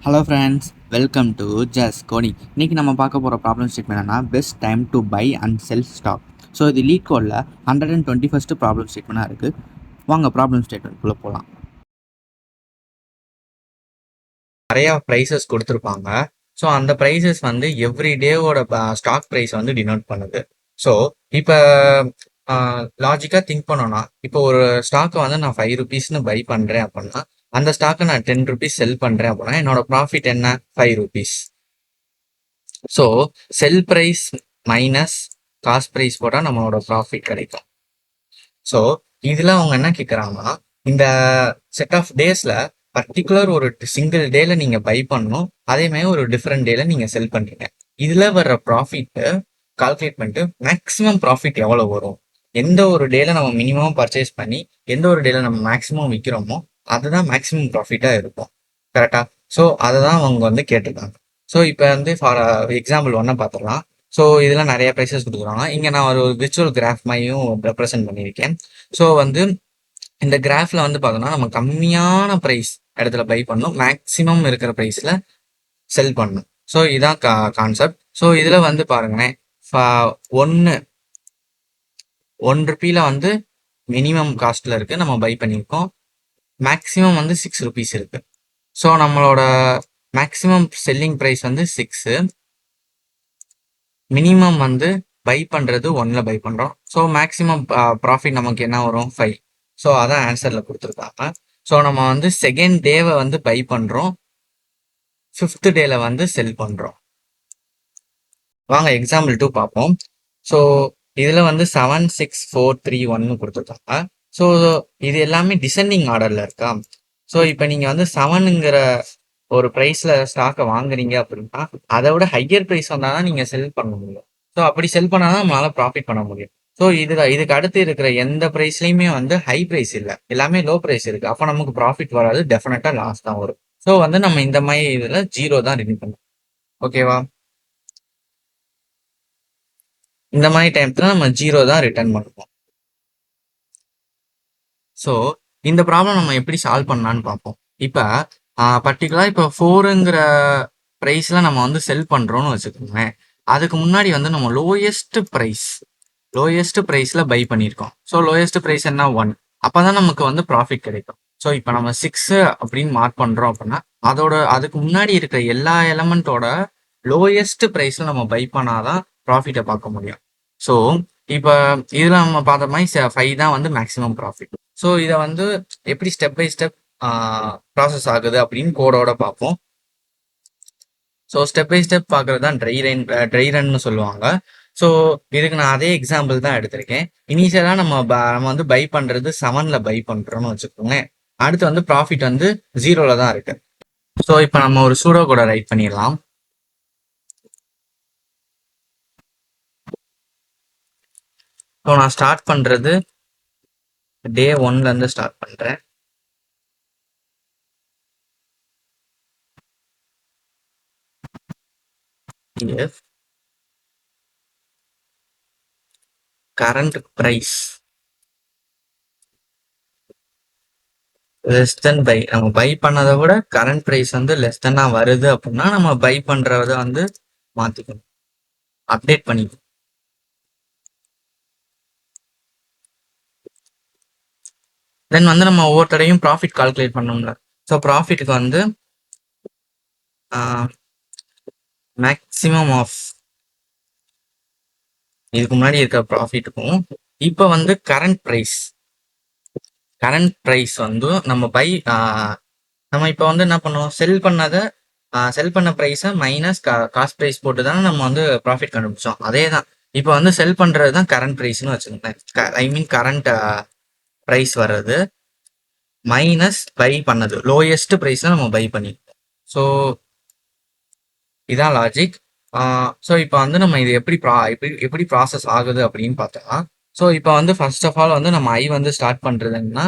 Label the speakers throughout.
Speaker 1: Hello friends, welcome to just coding. இன்றைக்கி நம்ம பார்க்க போகிற ப்ராப்ளம் ஸ்டேட்மெண்ட் என்னன்னா best time to buy and sell stock. So இது லீட் கோடில் 121st ப்ராப்ளம் ஸ்டேட்மெண்ட்டாக இருக்குது. வாங்க ப்ராப்ளம் ஸ்டேட்மெண்ட்குள்ளே போகலாம். நிறையா ப்ரைஸஸ் கொடுத்துருப்பாங்க. ஸோ அந்த ப்ரைஸஸ் வந்து எவ்ரி டேவோட ஸ்டாக் ப்ரைஸ் வந்து டினோட் பண்ணுது. ஸோ இப்போ லாஜிக்காக திங்க் பண்ணோன்னா, இப்போ ஒரு ஸ்டாக்கை வந்து நான் 5 rupeesனு பை பண்ணுறேன் அப்படின்னா, அந்த ஸ்டாக்கை நான் 10 rupees செல் பண்ணுறேன் அப்படின்னா என்னோட ப்ராஃபிட் என்ன? 5 rupees. ஸோ செல் ப்ரைஸ் மைனஸ் காஸ்ட் ப்ரைஸ் போட்டால் நம்மளோட ப்ராஃபிட் கிடைக்கும். ஸோ இதில் அவங்க என்ன கேட்குறாங்கன்னா, இந்த செட் ஆஃப் டேஸில் பர்டிகுலர் ஒரு சிங்கிள் டேல நீங்கள் பை பண்ணணும், அதே மாதிரி ஒரு டிஃப்ரெண்ட் டேல நீங்கள் செல் பண்ணுறீங்க. இதில் வர்ற ப்ராஃபிட்டு கால்குலேட் பண்ணிட்டு மேக்ஸிமம் ப்ராஃபிட் எவ்வளோ வரும், எந்த ஒரு டேல நம்ம மினிமம் பர்ச்சேஸ் பண்ணி எந்த ஒரு டேல நம்ம மேக்ஸிமம் விற்கிறோமோ அதுதான் மேக்ஸிமம் ப்ராஃபிட்டாக இருக்கும். கரெக்டாக? ஸோ அதை தான் அவங்க வந்து கேட்டிருக்காங்க. ஸோ இப்போ வந்து ஃபார் எக்ஸாம்பிள் ஒன்றை பார்த்துடலாம். ஸோ இதெல்லாம் நிறைய ப்ரைஸஸ் கொடுக்குறாங்க. இங்கே நான் ஒரு விர்ச்சுவல் கிராஃப் மாதிரியும் ரெப்ரசென்ட் பண்ணியிருக்கேன். ஸோ வந்து இந்த கிராஃபில் வந்து பார்த்தோம்னா நம்ம கம்மியான ப்ரைஸ் இடத்துல பை பண்ணணும், மேக்ஸிமம் இருக்கிற ப்ரைஸில் செல் பண்ணணும். ஸோ இதுதான் கான்செப்ட். ஸோ இதில் வந்து பாருங்களேன், ஒன் ருப்பியில் வந்து மினிமம் காஸ்ட்டில் இருக்குது, நம்ம பை பண்ணியிருக்கோம். மேக்ஸிமம் வந்து 6 rupees இருக்குது. ஸோ நம்மளோட மேக்ஸிமம் செல்லிங் ப்ரைஸ் வந்து 6, மினிமம் வந்து பை பண்ணுறது 1ல் பை பண்ணுறோம். ஸோ மேக்ஸிமம் ப்ராஃபிட் நமக்கு என்ன வரும்? 5. ஸோ அதான் ஆன்சரில் கொடுத்துருக்காங்க. ஸோ நம்ம வந்து செகண்ட் டேவை வந்து பை பண்ணுறோம், 5th டேல வந்து செல் பண்ணுறோம். வாங்க எக்ஸாம்பிள் 2 பார்ப்போம். ஸோ இதில் வந்து 7, 6, 4, 3, 1 கொடுத்துருக்காங்க. ஸோ இது எல்லாமே டிசெண்டிங் ஆர்டரில் இருக்கா. ஸோ இப்போ நீங்கள் வந்து 7ங்கிற ஒரு ப்ரைஸில் ஸ்டாக்கை வாங்குறீங்க அப்படின்னா அதை விட ஹையர் ப்ரைஸ் வந்தால் தான் நீங்கள் செல் பண்ண முடியும். ஸோ அப்படி செல் பண்ணால் தான் நம்மளால் ப்ராஃபிட் பண்ண முடியும். ஸோ இதுக்கு அடுத்து இருக்கிற எந்த ப்ரைஸ்லையுமே வந்து ஹை ப்ரைஸ் இல்லை, எல்லாமே லோ ப்ரைஸ் இருக்குது. அப்போ நமக்கு ப்ராஃபிட் வராது, டெஃபினட்டாக லாஸ் தான் வரும். ஸோ வந்து நம்ம இந்த மாதிரி இதில் 0 தான் ரெடி பண்ணணும். ஓகேவா? இந்த மாதிரி டைம்ல நம்ம 0 தான் ரிட்டர்ன் பண்ணுவோம். ஸோ இந்த ப்ராப்ளம் நம்ம எப்படி சால்வ் பண்ணலான்னு பார்ப்போம். இப்போ பர்டிகுலராக இப்போ 4ங்கிற ப்ரைஸில் நம்ம வந்து செல் பண்ணுறோன்னு வச்சுக்கோங்களேன். அதுக்கு முன்னாடி வந்து நம்ம லோயஸ்ட் ப்ரைஸில் பை பண்ணியிருக்கோம். ஸோ லோயஸ்ட் ப்ரைஸ் என்ன? 1. அப்போ தான் நமக்கு வந்து ப்ராஃபிட் கிடைக்கும். ஸோ இப்போ நம்ம 6 அப்படின்னு மார்க் பண்ணுறோம் அப்படின்னா அதுக்கு முன்னாடி இருக்கிற எல்லா எலமெண்ட்டோட லோயஸ்ட் ப்ரைஸில் நம்ம பை பண்ணாதான் ப்ராஃபிட்டை பார்க்க முடியும். ஸோ இப்போ இதில் நம்ம பார்த்த மாதிரி 5 தான் வந்து மேக்ஸிமம் ப்ராஃபிட். ஸோ இதை வந்து எப்படி ஸ்டெப் பை ஸ்டெப் ப்ராசஸ் ஆகுது அப்படின்னு கோடோட பார்ப்போம். ஸோ ஸ்டெப் பை ஸ்டெப் பார்க்குறது தான் ட்ரை ரன்னு சொல்லுவாங்க. ஸோ இதுக்கு நான் அதே எக்ஸாம்பிள் தான் எடுத்திருக்கேன். இனிஷியலாக நம்ம வந்து பை பண்ணுறது 7ல் பை பண்ணுறோன்னு வச்சுக்கோங்க. அடுத்து வந்து ப்ராஃபிட் வந்து 0ல் தான் இருக்கு. ஸோ இப்போ நம்ம ஒரு சூடோ கூட ரைட் பண்ணிடலாம். ஸோ நான் ஸ்டார்ட் பண்ணுறது டே 1லேருந்து ஸ்டார்ட் பண்ணுறேன். Current price less than buy, நம்ம பை பண்ணதை விட கரண்ட் ப்ரைஸ் வந்து லெஸ் தென்னாக வருது அப்படின்னா நம்ம பை பண்ணுறத வந்து மாற்றிக்கணும், அப்டேட் பண்ணிக்கணும். தென் வந்து நம்ம ஒவ்வொரு தடையும் ப்ராஃபிட் கால்குலேட் பண்ணோம்ல. ஸோ ப்ராஃபிட்டுக்கு வந்து மேக்ஸிமம் ஆஃப் இதுக்கு முன்னாடி இருக்க ப்ராஃபிட்டுக்கும் இப்போ வந்து கரண்ட் ப்ரைஸ் வந்து நம்ம நம்ம இப்போ வந்து என்ன பண்ணுவோம்? செல் பண்ண ப்ரைஸை மைனஸ் காஸ்ட் ப்ரைஸ் போட்டு தானே நம்ம வந்து ப்ராஃபிட் கண்டுபிடிச்சோம். அதே தான் இப்போ வந்து செல் பண்ணுறது தான் கரண்ட் ப்ரைஸ்னு வச்சுக்கோங்களேன். ஐ மீன் கரண்ட் ப்ரைஸ் வர்றது மைனஸ் பை பண்ணது லோயஸ்ட் ப்ரைஸில் நம்ம பை பண்ணிருக்கோம். ஸோ இதான் லாஜிக். ஸோ இப்போ வந்து நம்ம இது எப்படி ப்ராசஸ் ஆகுது அப்படின்னு பார்த்தோம்னா, ஸோ இப்போ வந்து ஃபர்ஸ்ட் ஆஃப் ஆல் வந்து நம்ம ஐ வந்து ஸ்டார்ட் பண்ணுறதுன்னா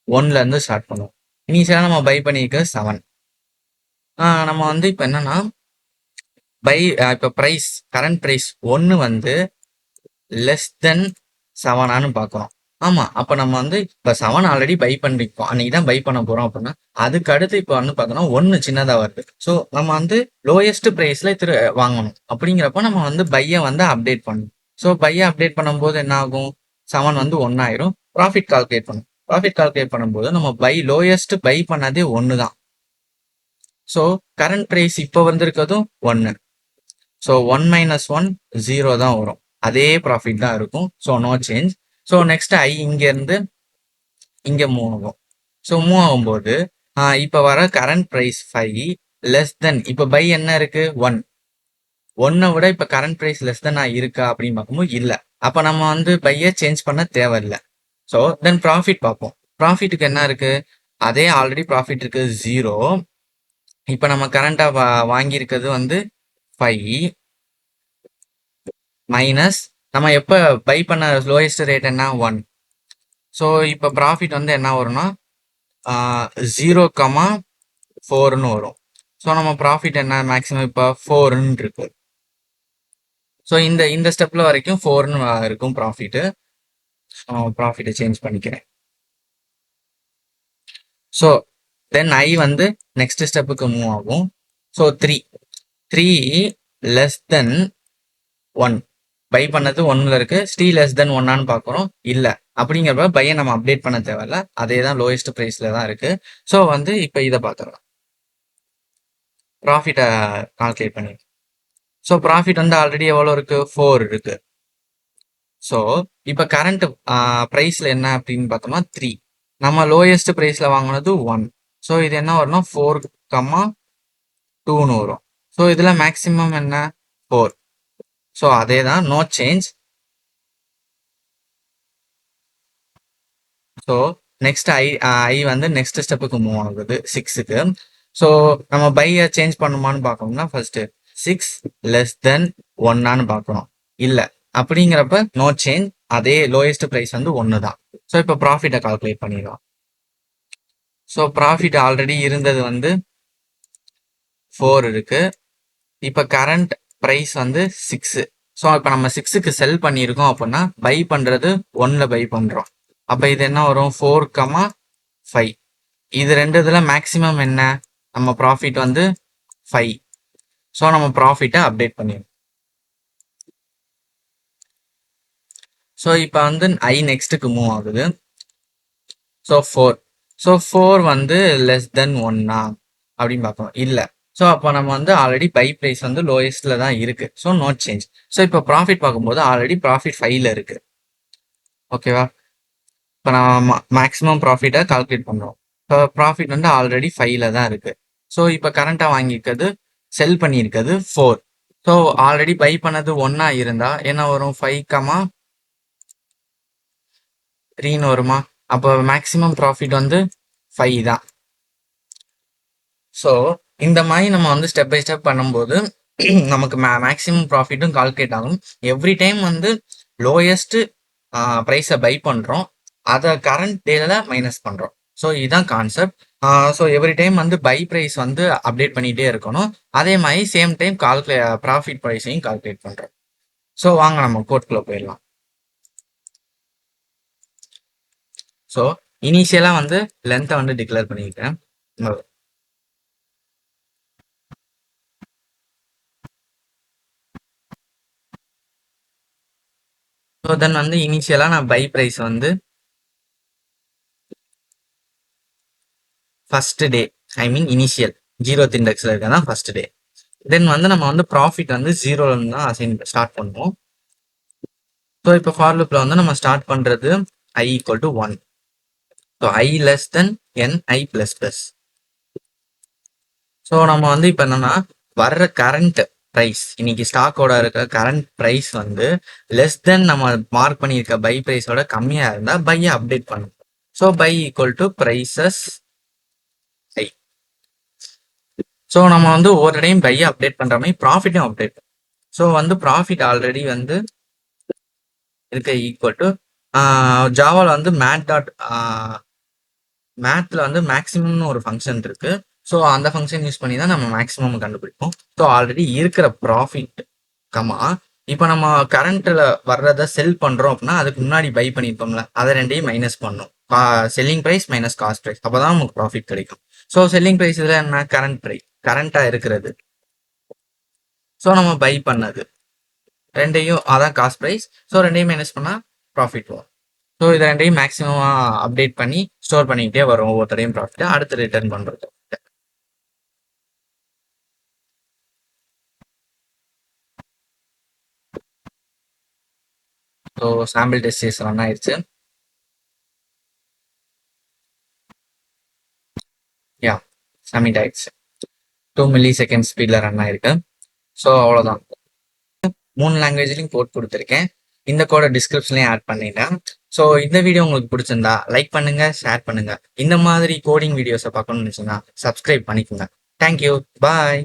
Speaker 1: 1லேருந்து ஸ்டார்ட் பண்ணுவோம். இனிஷியலாக நம்ம பை பண்ணியிருக்க 7. நம்ம வந்து இப்போ என்னன்னா இப்போ கரண்ட் ப்ரைஸ் 1 வந்து லெஸ் தென் 7 பார்க்குறோம். ஆமா. அப்ப நம்ம வந்து இப்ப 7 ஆல்ரெடி பை பண்ணிருக்கோம். அன்னைக்கு தான் பை பண்ண போறோம் அப்படின்னா, அதுக்கு அடுத்து இப்ப வந்து பார்த்தோம்னா 1 சின்னதா வருது. ஸோ நம்ம வந்து லோயஸ்ட் பிரைஸ்ல வாங்கணும். அப்படிங்கிறப்ப நம்ம வந்து பைய வந்து அப்டேட் பண்ணணும். ஸோ பைய அப்டேட் பண்ணும்போது என்ன ஆகும்? 7 வந்து 1 ஆயிரும். ப்ராஃபிட் கால்குலேட் பண்ணணும். ப்ராஃபிட் கால்குலேட் பண்ணும்போது நம்ம லோயஸ்ட் பை பண்ணதே 1 தான். ஸோ கரண்ட் பிரைஸ் இப்ப வந்திருக்கிறதும் 1. ஸோ 1 மைனஸ் 1 0 தான் வரும். அதே ப்ராஃபிட் தான் இருக்கும். So no change. So next இங்க இருந்து இங்க மூவ் ஆகும். ஸோ மூவ் ஆகும்போது இப்ப வர கரண்ட் பிரைஸ் 5 லெஸ் தென் இப்ப பை என்ன இருக்கு 1. 1 விட இப்ப கரண்ட் பிரைஸ் லெஸ் தென் இருக்கா அப்படின்னு பார்க்கும்போது இல்ல. அப்ப நம்ம வந்து பைய சேஞ்ச் பண்ண தேவையில்லை. ஸோ தென் ப்ராஃபிட் பார்ப்போம். ப்ராஃபிட்டுக்கு என்ன இருக்கு? அதே ஆல்ரெடி ப்ராஃபிட் இருக்கு 0. இப்ப நம்ம கரண்டா வாங்கியிருக்கிறது வந்து 5 மைனஸ் நம்ம எப்ப பை பண்ண லோயஸ்ட் ரேட் என்ன 1. ஸோ இப்ப ப்ராஃபிட் வந்து என்ன வரும்னா 0,4ன்னு வரும். ஸோ நம்ம ப்ராஃபிட் என்ன மேக்ஸிமம் இப்போ 4ன்னு இருக்கு. ஸோ இந்த ஸ்டெப்ல வரைக்கும் 4ன்னு இருக்கும் ப்ராஃபிட்டு. ப்ராஃபிட்டை சேஞ்ச் பண்ணிக்கிறேன். ஸோ தென் வந்து நெக்ஸ்ட் ஸ்டெப்புக்கு மூவ் ஆகும். ஸோ 3 லெஸ் தென் 1 பை பண்ணது 1ல இருக்கு. ஸ்டில் லெஸ் தென் 1ஆன்னு பார்க்குறோம். இல்லை. அப்படிங்கிறப்ப பையை நம்ம அப்டேட் பண்ண தேவையில்ல. அதே தான் லோயஸ்ட் ப்ரைஸ்ல தான் இருக்கு. ஸோ வந்து இப்போ இதை பார்த்துக்கலாம். ப்ராஃபிட்டை கால்குலேட் பண்ணி. ஸோ ப்ராஃபிட் வந்து ஆல்ரெடி எவ்வளோ இருக்கு 4 இருக்கு. ஸோ இப்போ கரண்ட் ப்ரைஸ்ல என்ன அப்படின்னு பார்த்தோம்னா 3. நம்ம லோயஸ்ட் ப்ரைஸ்ல வாங்கினது 1. ஸோ இது என்ன வரும்னா 4,2ன்னு வரும். ஸோ இதுல மேக்சிமம் என்ன 4. ஸோ அதே தான் no change. So next i வந்து நெக்ஸ்ட் ஸ்டெப்புக்கு மூவ் ஆகுது 6க்கு. ஸோ நம்ம பையை சேஞ்ச் பண்ணுமான்னு பார்க்கணும்னா ஃபர்ஸ்ட் 6 லெஸ் தென் 1ஆன்னு பார்க்கணும். இல்லை. அப்படிங்கிறப்ப நோ சேஞ்ச். அதே லோயஸ்ட் ப்ரைஸ் வந்து 1 தான். ஸோ இப்போ ப்ராஃபிட்டை கால்குலேட் பண்ணிடலாம். ஸோ ப்ராஃபிட் ஆல்ரெடி இருந்தது வந்து 4 இருக்கு. இப்போ கரண்ட் ப்ரைஸ் வந்து 6. ஸோ இப்போ நம்ம 6க்கு செல் பண்ணியிருக்கோம் அப்படின்னா பை பண்ணுறது 1ல பை பண்ணுறோம். அப்போ இது என்ன வரும் 4,5. இது ரெண்டு இதில் மேக்ஸிமம் என்ன நம்ம ப்ராஃபிட் வந்து 5. ஸோ நம்ம ப்ராஃபிட்டை அப்டேட் பண்ணிடணும். ஸோ இப்போ வந்து நெக்ஸ்ட்டுக்கு மூவ் ஆகுது. ஸோ 4. ஸோ 4 வந்து லெஸ் தென் 1ஆ அப்படின்னு பார்க்கணும். இல்லை. ஸோ அப்போ நம்ம வந்து ஆல்ரெடி பை ப்ரைஸ் வந்து லோயஸ்ட்ல தான் இருக்கு. So no change. ஸோ இப்போ ப்ராஃபிட் பார்க்கும்போது ஆல்ரெடி ப்ராஃபிட் 5ல இருக்கு. ஓகேவா? இப்போ நம்ம மேக்ஸிமம் ப்ராஃபிட்டை கால்குலேட் பண்ணுறோம். இப்போ ப்ராஃபிட் வந்து ஆல்ரெடி 5ல தான் இருக்கு. ஸோ இப்போ கரண்ட்டாக வாங்கியிருக்கிறது செல் பண்ணியிருக்கிறது 4. ஸோ ஆல்ரெடி பை பண்ணது 1ஆ இருந்தா என்ன வரும் 5,3ன்னு வருமா? அப்போ மேக்ஸிமம் ப்ராஃபிட் வந்து 5 தான். ஸோ இந்த மாதிரி நம்ம வந்து ஸ்டெப் பை ஸ்டெப் பண்ணும்போது நமக்கு மேக்ஸிமம் ப்ராஃபிட்டும் கால்குலேட் ஆகும். எவ்ரி டைம் வந்து லோயஸ்ட் ப்ரைஸை பை பண்ணுறோம், அதை கரண்ட் டேல மைனஸ் பண்ணுறோம். ஸோ இதுதான் கான்செப்ட். ஸோ எவ்ரி டைம் வந்து பை ப்ரைஸ் வந்து அப்டேட் பண்ணிகிட்டே இருக்கணும். அதே மாதிரி சேம் டைம் ப்ராஃபிட் ப்ரைஸையும் கால்குலேட் பண்ணுறோம். ஸோ வாங்க நம்ம கோட்குள்ளே போயிடலாம். ஸோ இனிஷியலாக வந்து லென்த்தை வந்து டிக்ளேர் பண்ணியிருக்கேன். ஸோ தென் வந்து இனிஷியலாக நான் பை ப்ரைஸ் வந்து ஃபர்ஸ்ட் டே, ஐ மீன் இனிஷியல் 0th இண்டெக்ஸில் இருக்கதான் ஃபர்ஸ்ட் டே. தென் வந்து நம்ம வந்து ப்ராஃபிட் வந்து 0லேருந்து தான் ஸ்டார்ட் பண்ணுவோம். ஸோ இப்போ ஃபார் லூப்பில் வந்து நம்ம ஸ்டார்ட் பண்ணுறது i equal to 1. So i less than ni plus plus. So நம்ம வந்து இப்போ என்னன்னா வர்ற கரண்ட் ப்ரைஸ், இன்னைக்கு ஸ்டாக்கோட இருக்க கரண்ட் ப்ரைஸ் வந்து லெஸ் தென் நம்ம மார்க் பண்ணியிருக்க பை ப்ரைஸோட கம்மியாக இருந்தால் பையை அப்டேட் பண்ணும். So buy equal to prices i. So நம்ம வந்து ஒவ்வொரு டைம் பையை அப்டேட் பண்ணுற மாதிரி ப்ராஃபிட்டும் அப்டேட். ஸோ வந்து ப்ராஃபிட் ஆல்ரெடி வந்து இருக்க ஈக்குவல் டு ஜாவாவில் வந்து மேத்ல வந்து மேக்ஸிமம்னு ஒரு ஃபங்க்ஷன் இருக்கு. ஸோ அந்த ஃபங்க்ஷன் யூஸ் பண்ணி தான் நம்ம மேக்ஸிமம் கண்டுபிடிப்போம். ஸோ ஆல்ரெடி இருக்கிற ப்ராஃபிட் கமா இப்போ நம்ம கரண்ட்ல வர்றத செல் பண்றோம் அப்படின்னா அதுக்கு முன்னாடி பை பண்ணியிருப்போம்ல, அதை ரெண்டையும் மைனஸ் பண்ணும். Selling price minus cost price, அப்பதான் நமக்கு ப்ராஃபிட் கிடைக்கும். ஸோ செல்லிங் பிரைஸ் இதுல என்ன, கரண்ட் பிரைஸ், கரண்டா இருக்கிறது. ஸோ நம்ம பை பண்ணது ரெண்டையும் அதான் காஸ்ட் பிரைஸ். ஸோ ரெண்டையும் மைனஸ் பண்ணா ப்ராஃபிட் வரும். ஸோ இதை ரெண்டையும் மேக்ஸிமம் அப்டேட் பண்ணி ஸ்டோர் பண்ணிக்கிட்டே வரும் ஒவ்வொருத்தரையும் ப்ராஃபிட் அடுத்து ரிட்டர்ன் பண்றது. ஸோ சாம்பிள் டெஸ்ட் ரன் ஆயிடுச்சு. யா, சப்மிட் ஆயிடுச்சு. 2 மில்லி செகண்ட் ஸ்பீட்ல ரன் ஆயிருக்கு. ஸோ அவ்வளோதான். 3 லாங்குவேஜ்லையும் கோட் கொடுத்துருக்கேன். இந்த கோடை டிஸ்கிரிப்ஷன்லையும் ஆட் பண்ணிட்டேன். ஸோ இந்த வீடியோ உங்களுக்கு பிடிச்சிருந்தா லைக் பண்ணுங்க, ஷேர் பண்ணுங்க. இந்த மாதிரி கோடிங் வீடியோஸை பார்க்கணும்னு நினச்சிங்கன்னா சப்ஸ்கிரைப் பண்ணிக்கோங்க. தேங்க்யூ, பாய்.